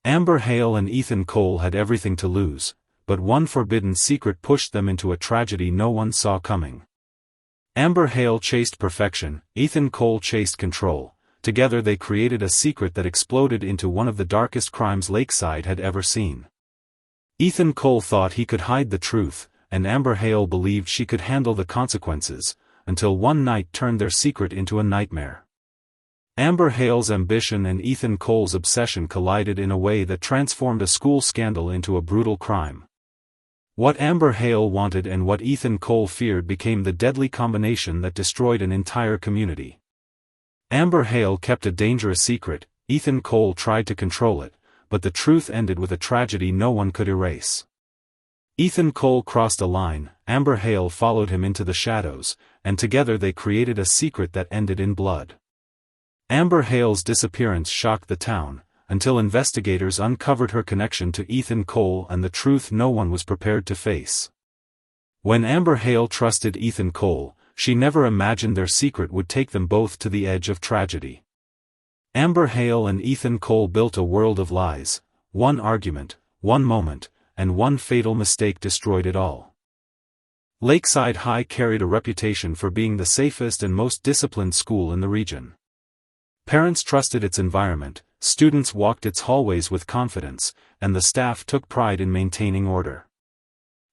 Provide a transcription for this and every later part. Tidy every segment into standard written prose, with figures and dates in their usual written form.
Amber Hale and Ethan Cole had everything to lose, but one forbidden secret pushed them into a tragedy no one saw coming. Amber Hale chased perfection, Ethan Cole chased control. Together they created a secret that exploded into one of the darkest crimes Lakeside had ever seen. Ethan Cole thought he could hide the truth, and Amber Hale believed she could handle the consequences, until one night turned their secret into a nightmare. Amber Hale's ambition and Ethan Cole's obsession collided in a way that transformed a school scandal into a brutal crime. What Amber Hale wanted and what Ethan Cole feared became the deadly combination that destroyed an entire community. Amber Hale kept a dangerous secret, Ethan Cole tried to control it, but the truth ended with a tragedy no one could erase. Ethan Cole crossed a line, Amber Hale followed him into the shadows, and together they created a secret that ended in blood. Amber Hale's disappearance shocked the town, until investigators uncovered her connection to Ethan Cole and the truth no one was prepared to face. When Amber Hale trusted Ethan Cole, she never imagined their secret would take them both to the edge of tragedy. Amber Hale and Ethan Cole built a world of lies. One argument, one moment, and one fatal mistake destroyed it all. Lakeside High carried a reputation for being the safest and most disciplined school in the region. Parents trusted its environment, students walked its hallways with confidence, and the staff took pride in maintaining order.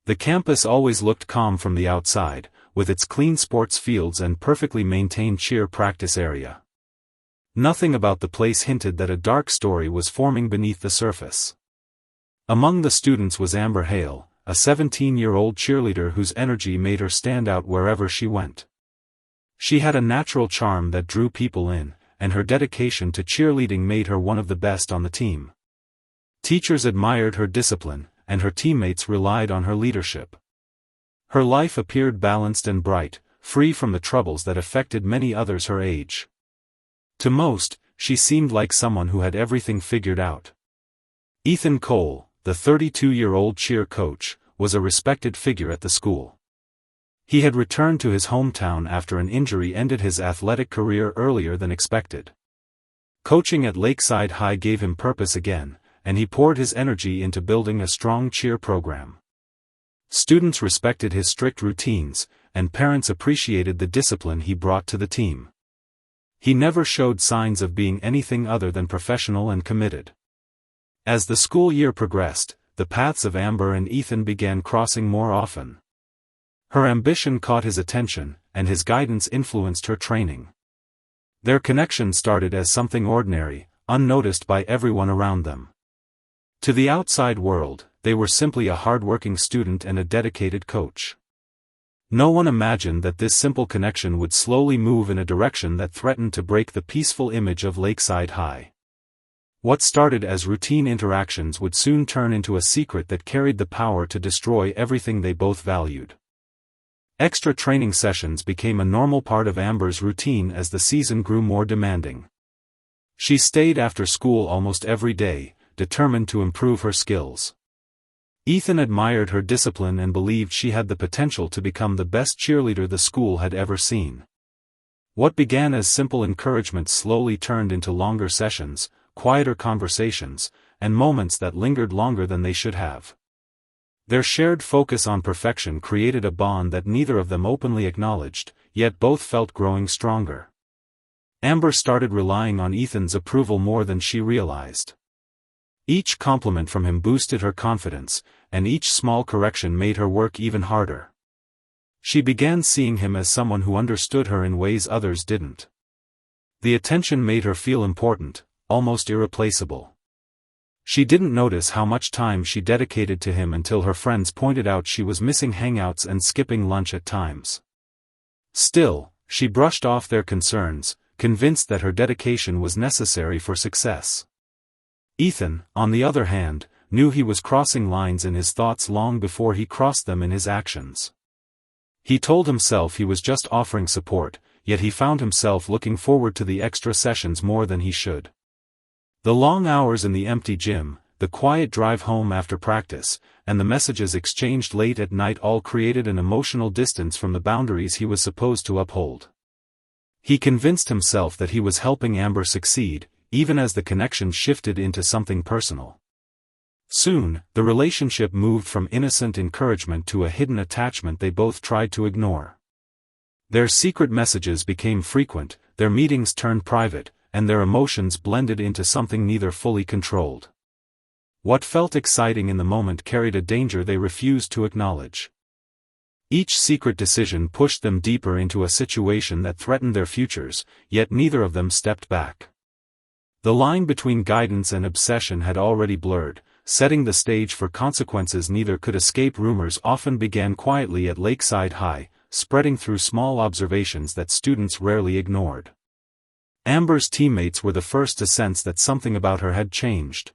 The campus always looked calm from the outside, with its clean sports fields and perfectly maintained cheer practice area. Nothing about the place hinted that a dark story was forming beneath the surface. Among the students was Amber Hale, a 17-year-old cheerleader whose energy made her stand out wherever she went. She had a natural charm that drew people in, and her dedication to cheerleading made her one of the best on the team. Teachers admired her discipline, and her teammates relied on her leadership. Her life appeared balanced and bright, free from the troubles that affected many others her age. To most, she seemed like someone who had everything figured out. Ethan Cole, the 32-year-old cheer coach, was a respected figure at the school. He had returned to his hometown after an injury ended his athletic career earlier than expected. Coaching at Lakeside High gave him purpose again, and he poured his energy into building a strong cheer program. Students respected his strict routines, and parents appreciated the discipline he brought to the team. He never showed signs of being anything other than professional and committed. As the school year progressed, the paths of Amber and Ethan began crossing more often. Her ambition caught his attention, and his guidance influenced her training. Their connection started as something ordinary, unnoticed by everyone around them. To the outside world, they were simply a hard-working student and a dedicated coach. No one imagined that this simple connection would slowly move in a direction that threatened to break the peaceful image of Lakeside High. What started as routine interactions would soon turn into a secret that carried the power to destroy everything they both valued. Extra training sessions became a normal part of Amber's routine as the season grew more demanding. She stayed after school almost every day, determined to improve her skills. Ethan admired her discipline and believed she had the potential to become the best cheerleader the school had ever seen. What began as simple encouragement slowly turned into longer sessions, quieter conversations, and moments that lingered longer than they should have. Their shared focus on perfection created a bond that neither of them openly acknowledged, yet both felt growing stronger. Amber started relying on Ethan's approval more than she realized. Each compliment from him boosted her confidence, and each small correction made her work even harder. She began seeing him as someone who understood her in ways others didn't. The attention made her feel important, almost irreplaceable. She didn't notice how much time she dedicated to him until her friends pointed out she was missing hangouts and skipping lunch at times. Still, she brushed off their concerns, convinced that her dedication was necessary for success. Ethan, on the other hand, knew he was crossing lines in his thoughts long before he crossed them in his actions. He told himself he was just offering support, yet he found himself looking forward to the extra sessions more than he should. The long hours in the empty gym, the quiet drive home after practice, and the messages exchanged late at night all created an emotional distance from the boundaries he was supposed to uphold. He convinced himself that he was helping Amber succeed, even as the connection shifted into something personal. Soon, the relationship moved from innocent encouragement to a hidden attachment they both tried to ignore. Their secret messages became frequent, their meetings turned private, and their emotions blended into something neither fully controlled. What felt exciting in the moment carried a danger they refused to acknowledge. Each secret decision pushed them deeper into a situation that threatened their futures, yet neither of them stepped back. The line between guidance and obsession had already blurred, setting the stage for consequences neither could escape. Rumors often began quietly at Lakeside High, spreading through small observations that students rarely ignored. Amber's teammates were the first to sense that something about her had changed.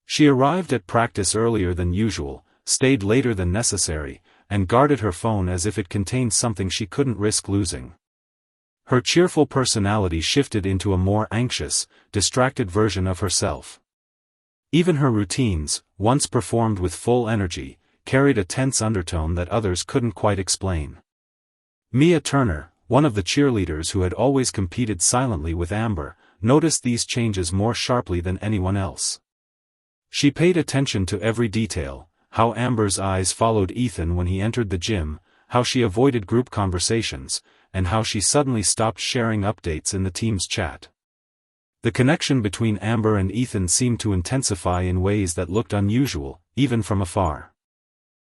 She arrived at practice earlier than usual, stayed later than necessary, and guarded her phone as if it contained something she couldn't risk losing. Her cheerful personality shifted into a more anxious, distracted version of herself. Even her routines, once performed with full energy, carried a tense undertone that others couldn't quite explain. Mia Turner, one of the cheerleaders who had always competed silently with Amber, noticed these changes more sharply than anyone else. She paid attention to every detail: how Amber's eyes followed Ethan when he entered the gym, how she avoided group conversations, and how she suddenly stopped sharing updates in the team's chat. The connection between Amber and Ethan seemed to intensify in ways that looked unusual, even from afar.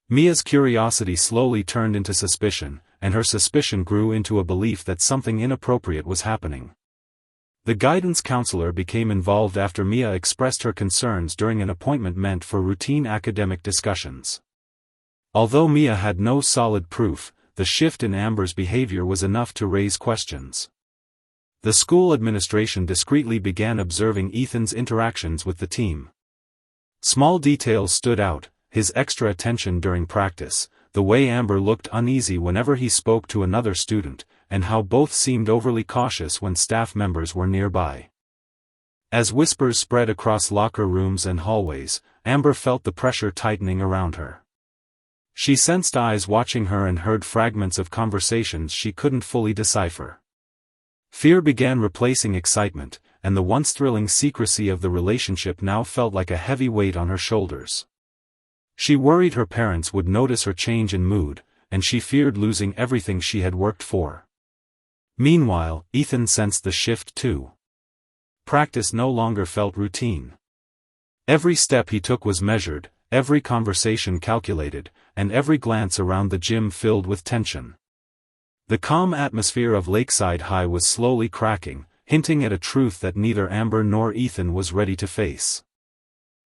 Mia's curiosity slowly turned into suspicion, and her suspicion grew into a belief that something inappropriate was happening. The guidance counselor became involved after Mia expressed her concerns during an appointment meant for routine academic discussions. Although Mia had no solid proof, the shift in Amber's behavior was enough to raise questions. The school administration discreetly began observing Ethan's interactions with the team. Small details stood out: his extra attention during practice, the way Amber looked uneasy whenever he spoke to another student, and how both seemed overly cautious when staff members were nearby. As whispers spread across locker rooms and hallways, Amber felt the pressure tightening around her. She sensed eyes watching her and heard fragments of conversations she couldn't fully decipher. Fear began replacing excitement, and the once thrilling secrecy of the relationship now felt like a heavy weight on her shoulders. She worried her parents would notice her change in mood, and she feared losing everything she had worked for. Meanwhile, Ethan sensed the shift too. Practice no longer felt routine. Every step he took was measured, every conversation calculated, and every glance around the gym filled with tension. The calm atmosphere of Lakeside High was slowly cracking, hinting at a truth that neither Amber nor Ethan was ready to face.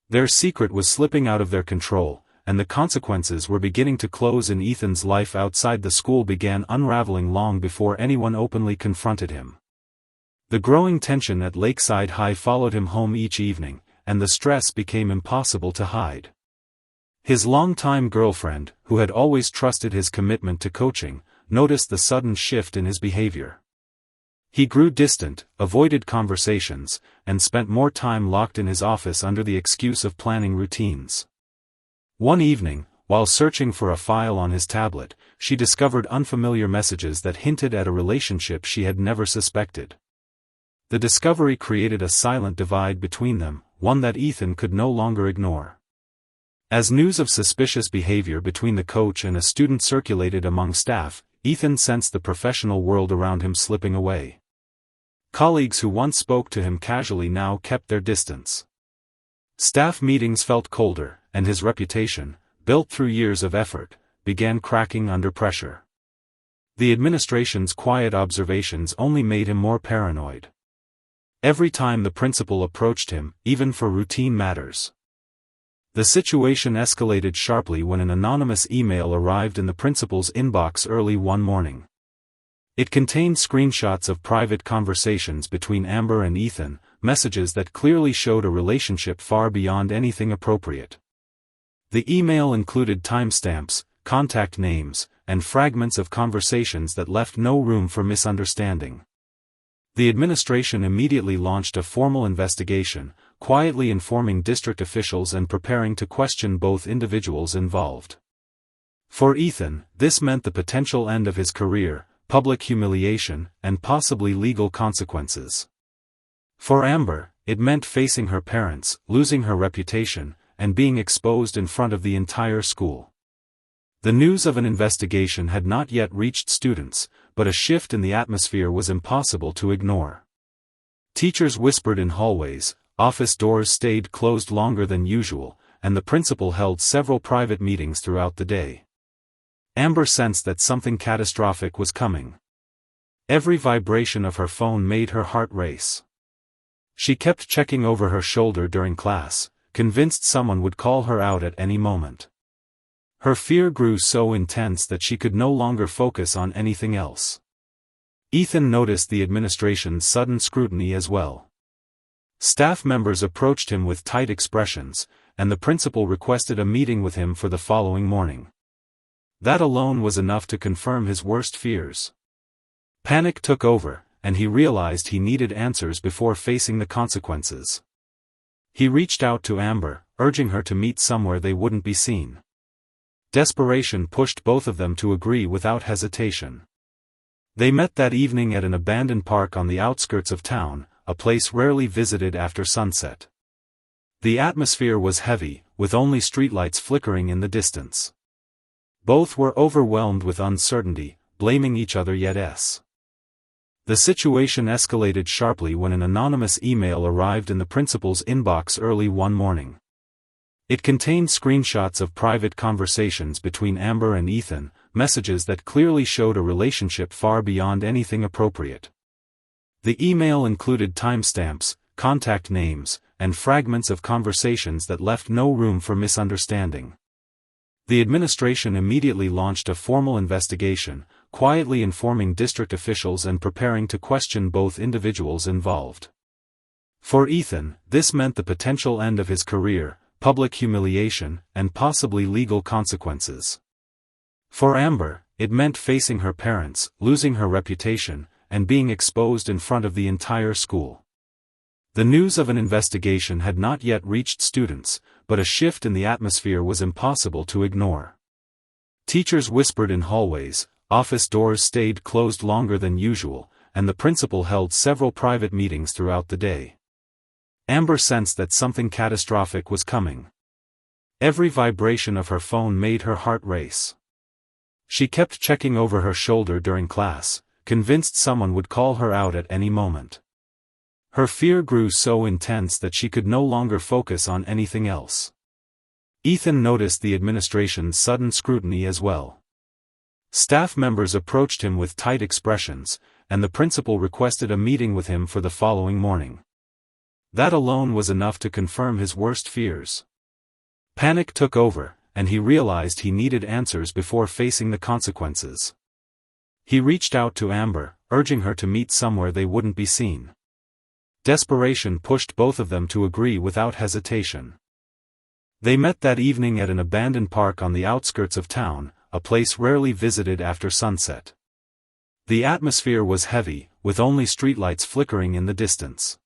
Their secret was slipping out of their control, and the consequences were beginning to close in. Ethan's life outside the school began unraveling long before anyone openly confronted him. The growing tension at Lakeside High followed him home each evening, and the stress became impossible to hide. His longtime girlfriend, who had always trusted his commitment to coaching, noticed the sudden shift in his behavior. He grew distant, avoided conversations, and spent more time locked in his office under the excuse of planning routines. One evening, while searching for a file on his tablet, she discovered unfamiliar messages that hinted at a relationship she had never suspected. The discovery created a silent divide between them, one that Ethan could no longer ignore. As news of suspicious behavior between the coach and a student circulated among staff, Ethan sensed the professional world around him slipping away. Colleagues who once spoke to him casually now kept their distance. Staff meetings felt colder, and his reputation, built through years of effort, began cracking under pressure. The administration's quiet observations only made him more paranoid. Every time the principal approached him, even for routine matters. The situation escalated sharply when an anonymous email arrived in the principal's inbox early one morning. It contained screenshots of private conversations between Amber and Ethan, messages that clearly showed a relationship far beyond anything appropriate. The email included timestamps, contact names, and fragments of conversations that left no room for misunderstanding. The administration immediately launched a formal investigation, quietly informing district officials and preparing to question both individuals involved. For Ethan, this meant the potential end of his career, public humiliation, and possibly legal consequences. For Amber, it meant facing her parents, losing her reputation, and being exposed in front of the entire school. The news of an investigation had not yet reached students, but a shift in the atmosphere was impossible to ignore. Teachers whispered in hallways, office doors stayed closed longer than usual, and the principal held several private meetings throughout the day. Amber sensed that something catastrophic was coming. Every vibration of her phone made her heart race. She kept checking over her shoulder during class, convinced someone would call her out at any moment. Her fear grew so intense that she could no longer focus on anything else. Ethan noticed the administration's sudden scrutiny as well. Staff members approached him with tight expressions, and the principal requested a meeting with him for the following morning. That alone was enough to confirm his worst fears. Panic took over, and he realized he needed answers before facing the consequences. He reached out to Amber, urging her to meet somewhere they wouldn't be seen. Desperation pushed both of them to agree without hesitation. They met that evening at an abandoned park on the outskirts of town, a place rarely visited after sunset. The atmosphere was heavy, with only streetlights flickering in the distance. Both were overwhelmed with uncertainty, blaming each other yet. The situation escalated sharply when an anonymous email arrived in the principal's inbox early one morning. It contained screenshots of private conversations between Amber and Ethan, messages that clearly showed a relationship far beyond anything appropriate. The email included timestamps, contact names, and fragments of conversations that left no room for misunderstanding. The administration immediately launched a formal investigation, quietly informing district officials and preparing to question both individuals involved. For Ethan, this meant the potential end of his career, public humiliation, and possibly legal consequences. For Amber, it meant facing her parents, losing her reputation, and being exposed in front of the entire school. The news of an investigation had not yet reached students, but a shift in the atmosphere was impossible to ignore. Teachers whispered in hallways, office doors stayed closed longer than usual, and the principal held several private meetings throughout the day. Amber sensed that something catastrophic was coming. Every vibration of her phone made her heart race. She kept checking over her shoulder during class, convinced someone would call her out at any moment. Her fear grew so intense that she could no longer focus on anything else. Ethan noticed the administration's sudden scrutiny as well. Staff members approached him with tight expressions, and the principal requested a meeting with him for the following morning. That alone was enough to confirm his worst fears. Panic took over, and he realized he needed answers before facing the consequences. He reached out to Amber, urging her to meet somewhere they wouldn't be seen. Desperation pushed both of them to agree without hesitation. They met that evening at an abandoned park on the outskirts of town, a place rarely visited after sunset. The atmosphere was heavy, with only streetlights flickering in the distance.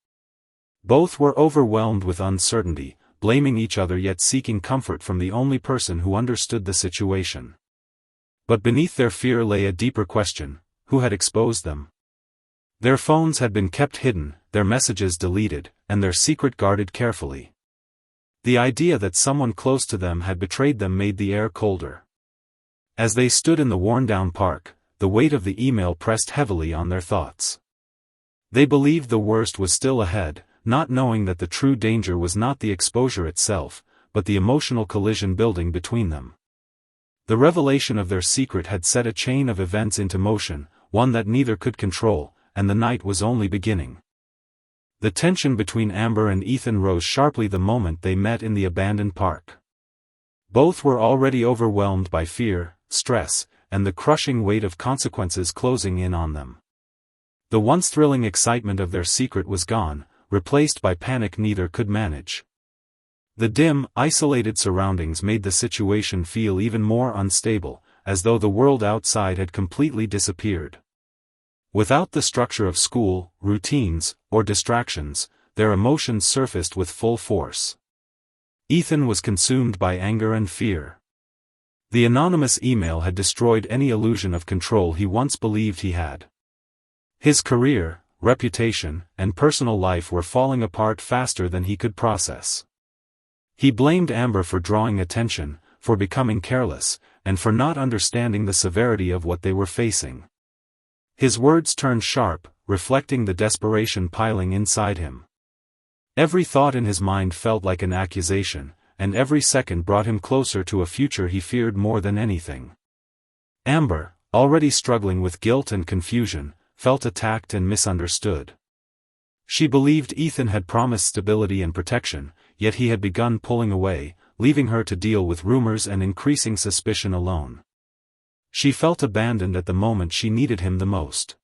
Both were overwhelmed with uncertainty, blaming each other yet seeking comfort from the only person who understood the situation. But beneath their fear lay a deeper question: who had exposed them? Their phones had been kept hidden, their messages deleted, and their secret guarded carefully. The idea that someone close to them had betrayed them made the air colder. As they stood in the worn-down park, the weight of the email pressed heavily on their thoughts. They believed the worst was still ahead, not knowing that the true danger was not the exposure itself, but the emotional collision building between them. The revelation of their secret had set a chain of events into motion, one that neither could control, and the night was only beginning. The tension between Amber and Ethan rose sharply the moment they met in the abandoned park. Both were already overwhelmed by fear, stress, and the crushing weight of consequences closing in on them. The once thrilling excitement of their secret was gone, replaced by panic neither could manage. The dim, isolated surroundings made the situation feel even more unstable, as though the world outside had completely disappeared. Without the structure of school, routines, or distractions, their emotions surfaced with full force. Ethan was consumed by anger and fear. The anonymous email had destroyed any illusion of control he once believed he had. His career, reputation, and personal life were falling apart faster than he could process. He blamed Amber for drawing attention, for becoming careless, and for not understanding the severity of what they were facing. His words turned sharp, reflecting the desperation piling inside him. Every thought in his mind felt like an accusation, and every second brought him closer to a future he feared more than anything. Amber, already struggling with guilt and confusion, felt attacked and misunderstood. She believed Ethan had promised stability and protection, yet he had begun pulling away, leaving her to deal with rumors and increasing suspicion alone. She felt abandoned at the moment she needed him the most.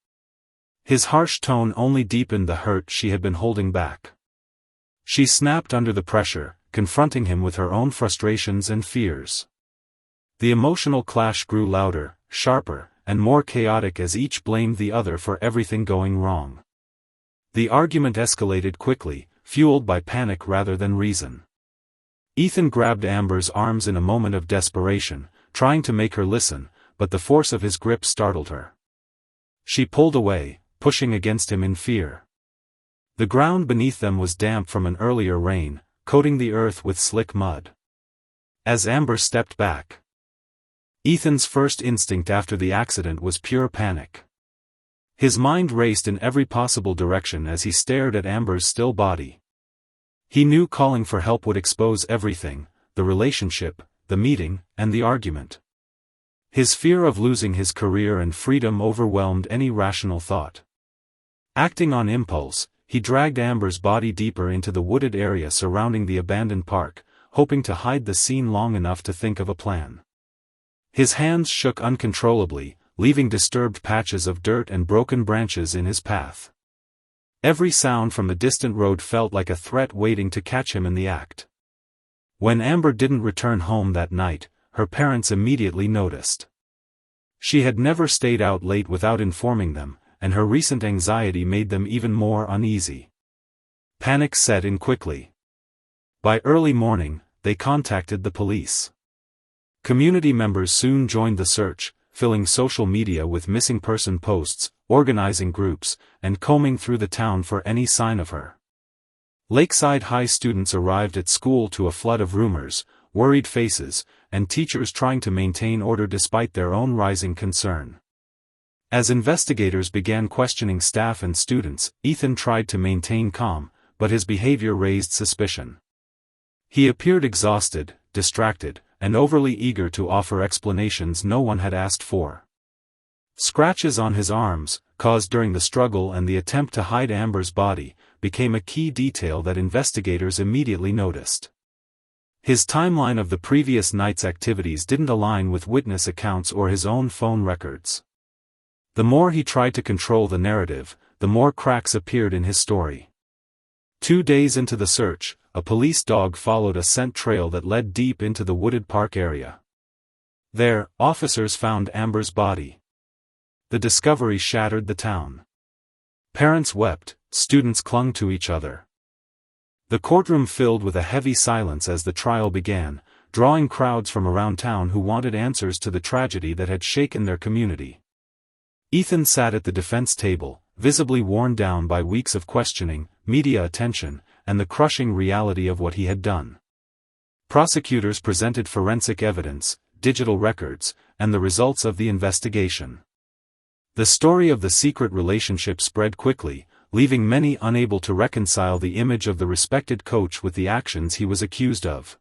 His harsh tone only deepened the hurt she had been holding back. She snapped under the pressure, confronting him with her own frustrations and fears. The emotional clash grew louder, sharper, and more chaotic as each blamed the other for everything going wrong. The argument escalated quickly, fueled by panic rather than reason. Ethan grabbed Amber's arms in a moment of desperation, trying to make her listen, but the force of his grip startled her. She pulled away, pushing against him in fear. The ground beneath them was damp from an earlier rain, coating the earth with slick mud. As Amber stepped back, Ethan's first instinct after the accident was pure panic. His mind raced in every possible direction as he stared at Amber's still body. He knew calling for help would expose everything, the relationship, the meeting, and the argument. His fear of losing his career and freedom overwhelmed any rational thought. Acting on impulse, he dragged Amber's body deeper into the wooded area surrounding the abandoned park, hoping to hide the scene long enough to think of a plan. His hands shook uncontrollably, leaving disturbed patches of dirt and broken branches in his path. Every sound from the distant road felt like a threat waiting to catch him in the act. When Amber didn't return home that night, her parents immediately noticed. She had never stayed out late without informing them, and her recent anxiety made them even more uneasy. Panic set in quickly. By early morning, they contacted the police. Community members soon joined the search, filling social media with missing person posts, organizing groups, and combing through the town for any sign of her. Lakeside High students arrived at school to a flood of rumors, worried faces, and teachers trying to maintain order despite their own rising concern. As investigators began questioning staff and students, Ethan tried to maintain calm, but his behavior raised suspicion. He appeared exhausted, distracted, and overly eager to offer explanations no one had asked for. Scratches on his arms, caused during the struggle and the attempt to hide Amber's body, became a key detail that investigators immediately noticed. His timeline of the previous night's activities didn't align with witness accounts or his own phone records. The more he tried to control the narrative, the more cracks appeared in his story. 2 days into the search, a police dog followed a scent trail that led deep into the wooded park area. There, officers found Amber's body. The discovery shattered the town. Parents wept, students clung to each other. The courtroom filled with a heavy silence as the trial began, drawing crowds from around town who wanted answers to the tragedy that had shaken their community. Ethan sat at the defense table, visibly worn down by weeks of questioning, media attention, and the crushing reality of what he had done. Prosecutors presented forensic evidence, digital records, and the results of the investigation. The story of the secret relationship spread quickly, leaving many unable to reconcile the image of the respected coach with the actions he was accused of.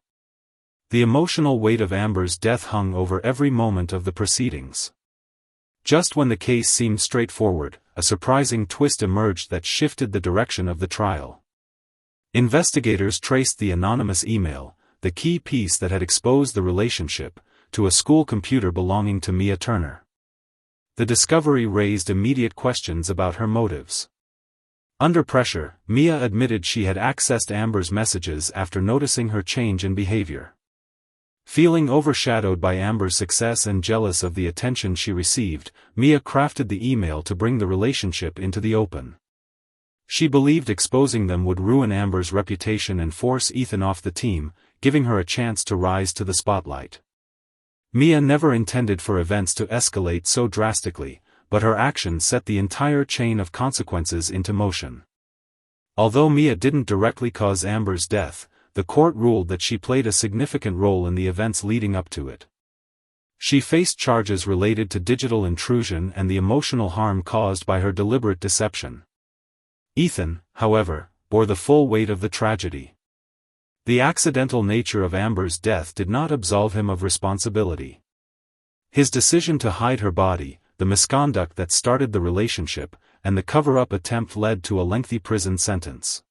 The emotional weight of Amber's death hung over every moment of the proceedings. Just when the case seemed straightforward, a surprising twist emerged that shifted the direction of the trial. Investigators traced the anonymous email, the key piece that had exposed the relationship, to a school computer belonging to Mia Turner. The discovery raised immediate questions about her motives. Under pressure, Mia admitted she had accessed Amber's messages after noticing her change in behavior. Feeling overshadowed by Amber's success and jealous of the attention she received, Mia crafted the email to bring the relationship into the open. She believed exposing them would ruin Amber's reputation and force Ethan off the team, giving her a chance to rise to the spotlight. Mia never intended for events to escalate so drastically, but her actions set the entire chain of consequences into motion. Although Mia didn't directly cause Amber's death, the court ruled that she played a significant role in the events leading up to it. She faced charges related to digital intrusion and the emotional harm caused by her deliberate deception. Ethan, however, bore the full weight of the tragedy. The accidental nature of Amber's death did not absolve him of responsibility. His decision to hide her body, the misconduct that started the relationship, and the cover-up attempt led to a lengthy prison sentence.